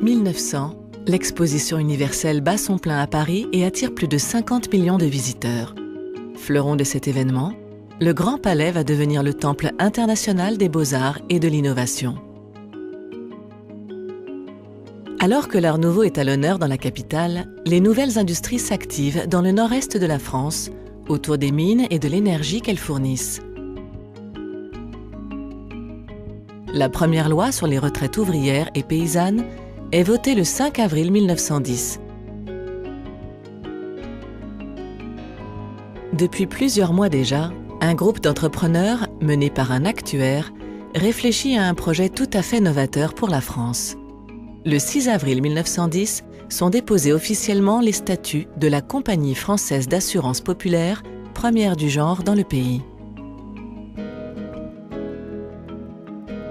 1900, l'exposition universelle bat son plein à Paris et attire plus de 50 millions de visiteurs. Fleuron de cet événement, le Grand Palais va devenir le temple international des beaux-arts et de l'innovation. Alors que l'Art nouveau est à l'honneur dans la capitale, les nouvelles industries s'activent dans le nord-est de la France, autour des mines et de l'énergie qu'elles fournissent. La première loi sur les retraites ouvrières et paysannes est votée le 5 avril 1910. Depuis plusieurs mois déjà, un groupe d'entrepreneurs, mené par un actuaire, réfléchit à un projet tout à fait novateur pour la France. Le 6 avril 1910 sont déposés officiellement les statuts de la Compagnie française d'assurance populaire, première du genre dans le pays.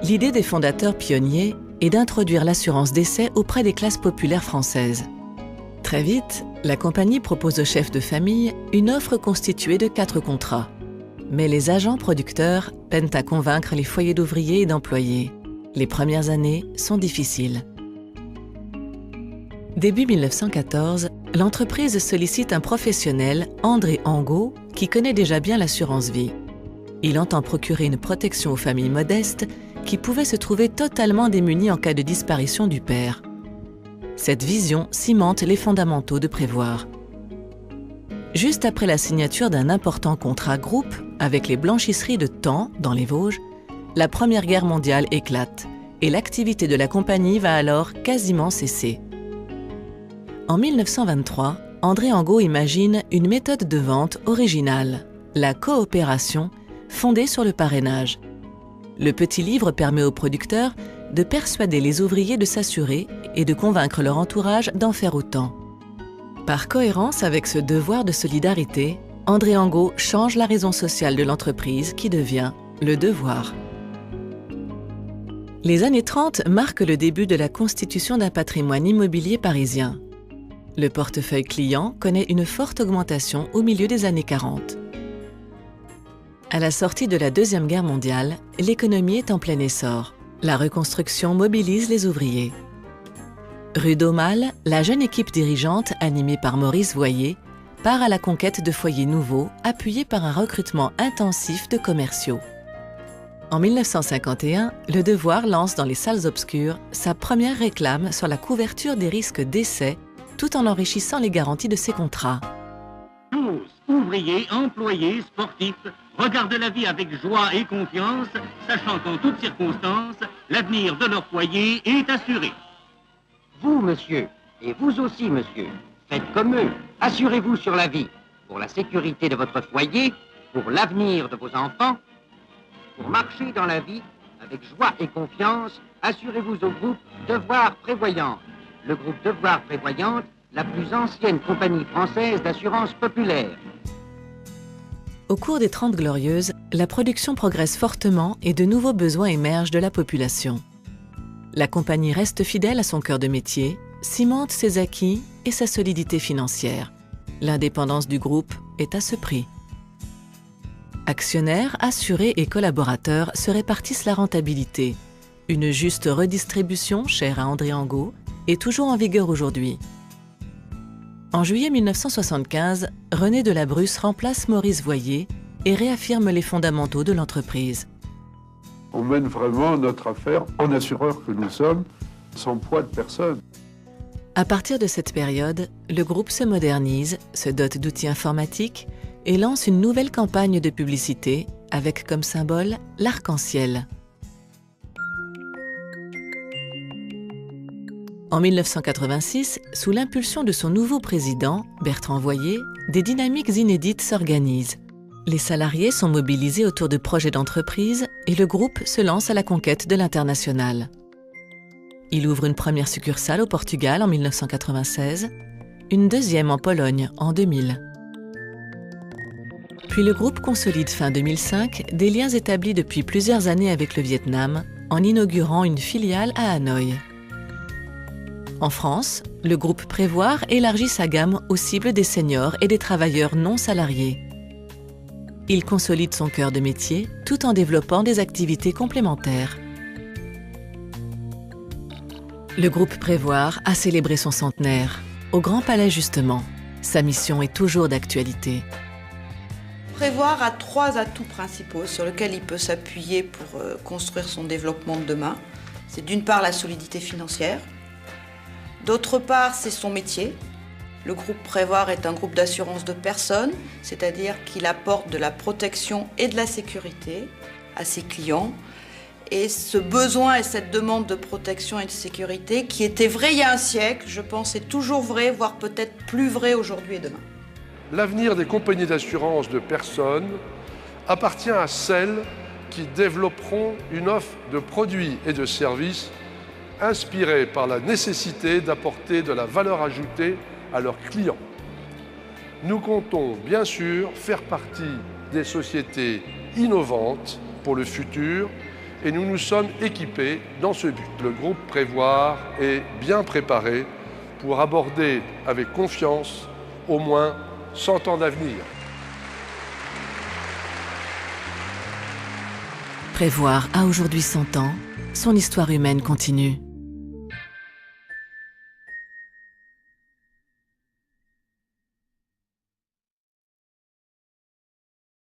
L'idée des fondateurs pionniers est d'introduire l'assurance décès auprès des classes populaires françaises. Très vite, la compagnie propose aux chefs de famille une offre constituée de 4 contrats. Mais les agents producteurs peinent à convaincre les foyers d'ouvriers et d'employés. Les premières années sont difficiles. Début 1914, l'entreprise sollicite un professionnel, André Angot, qui connaît déjà bien l'assurance vie. Il entend procurer une protection aux familles modestes qui pouvaient se trouver totalement démunies en cas de disparition du père. Cette vision cimente les fondamentaux de Prévoir. Juste après la signature d'un important contrat groupe avec les blanchisseries de Taon, dans les Vosges, la Première Guerre mondiale éclate et l'activité de la compagnie va alors quasiment cesser. En 1923, André Angot imagine une méthode de vente originale, la coopération, fondée sur le parrainage. Le petit livre permet aux producteurs de persuader les ouvriers de s'assurer et de convaincre leur entourage d'en faire autant. Par cohérence avec ce devoir de solidarité, André Angot change la raison sociale de l'entreprise qui devient le devoir. Les années 30 marquent le début de la constitution d'un patrimoine immobilier parisien. Le portefeuille client connaît une forte augmentation au milieu des années 40. À la sortie de la Deuxième Guerre mondiale, l'économie est en plein essor. La reconstruction mobilise les ouvriers. Rue d'Aumale, la jeune équipe dirigeante, animée par Maurice Voyer, part à la conquête de foyers nouveaux, appuyés par un recrutement intensif de commerciaux. En 1951, Le Devoir lance dans les salles obscures sa première réclame sur la couverture des risques d'essai, tout en enrichissant les garanties de ses contrats. Tous, ouvriers, employés, sportifs, regardent la vie avec joie et confiance, sachant qu'en toutes circonstances, l'avenir de leur foyer est assuré. Vous, monsieur, et vous aussi, monsieur, faites comme eux. Assurez-vous sur la vie, pour la sécurité de votre foyer, pour l'avenir de vos enfants. Pour marcher dans la vie avec joie et confiance, assurez-vous au groupe Devoir Prévoyante. Le groupe Devoir Prévoyante, la plus ancienne compagnie française d'assurance populaire. Au cours des 30 Glorieuses, la production progresse fortement et de nouveaux besoins émergent de la population. La compagnie reste fidèle à son cœur de métier, cimente ses acquis et sa solidité financière. L'indépendance du groupe est à ce prix. Actionnaires, assurés et collaborateurs se répartissent la rentabilité. Une juste redistribution, chère à André Angot, est toujours en vigueur aujourd'hui. En juillet 1975, René Delabrusse remplace Maurice Voyer et réaffirme les fondamentaux de l'entreprise. On mène vraiment notre affaire en assureur que nous sommes, sans poids de personne. À partir de cette période, le groupe se modernise, se dote d'outils informatiques et lance une nouvelle campagne de publicité avec comme symbole l'arc-en-ciel. En 1986, sous l'impulsion de son nouveau président, Bertrand Voyer, des dynamiques inédites s'organisent. Les salariés sont mobilisés autour de projets d'entreprise et le groupe se lance à la conquête de l'international. Il ouvre une première succursale au Portugal en 1996, une deuxième en Pologne en 2000. Puis le groupe consolide fin 2005 des liens établis depuis plusieurs années avec le Vietnam en inaugurant une filiale à Hanoï. En France, le groupe Prévoir élargit sa gamme aux cibles des seniors et des travailleurs non salariés. Il consolide son cœur de métier tout en développant des activités complémentaires. Le groupe Prévoir a célébré son centenaire. Au Grand Palais justement, sa mission est toujours d'actualité. Prévoir a 3 atouts principaux sur lesquels il peut s'appuyer pour construire son développement de demain. C'est d'une part la solidité financière, d'autre part c'est son métier. Le groupe Prévoir est un groupe d'assurance de personnes, c'est-à-dire qu'il apporte de la protection et de la sécurité à ses clients. Et ce besoin et cette demande de protection et de sécurité, qui était vrai il y a un siècle, je pense est toujours vrai, voire peut-être plus vrai aujourd'hui et demain. L'avenir des compagnies d'assurance de personnes appartient à celles qui développeront une offre de produits et de services inspirée par la nécessité d'apporter de la valeur ajoutée à leurs clients. Nous comptons bien sûr faire partie des sociétés innovantes pour le futur et nous nous sommes équipés dans ce but. Le groupe Prévoir est bien préparé pour aborder avec confiance au moins 100 ans d'avenir. Prévoir a aujourd'hui 100 ans, son histoire humaine continue.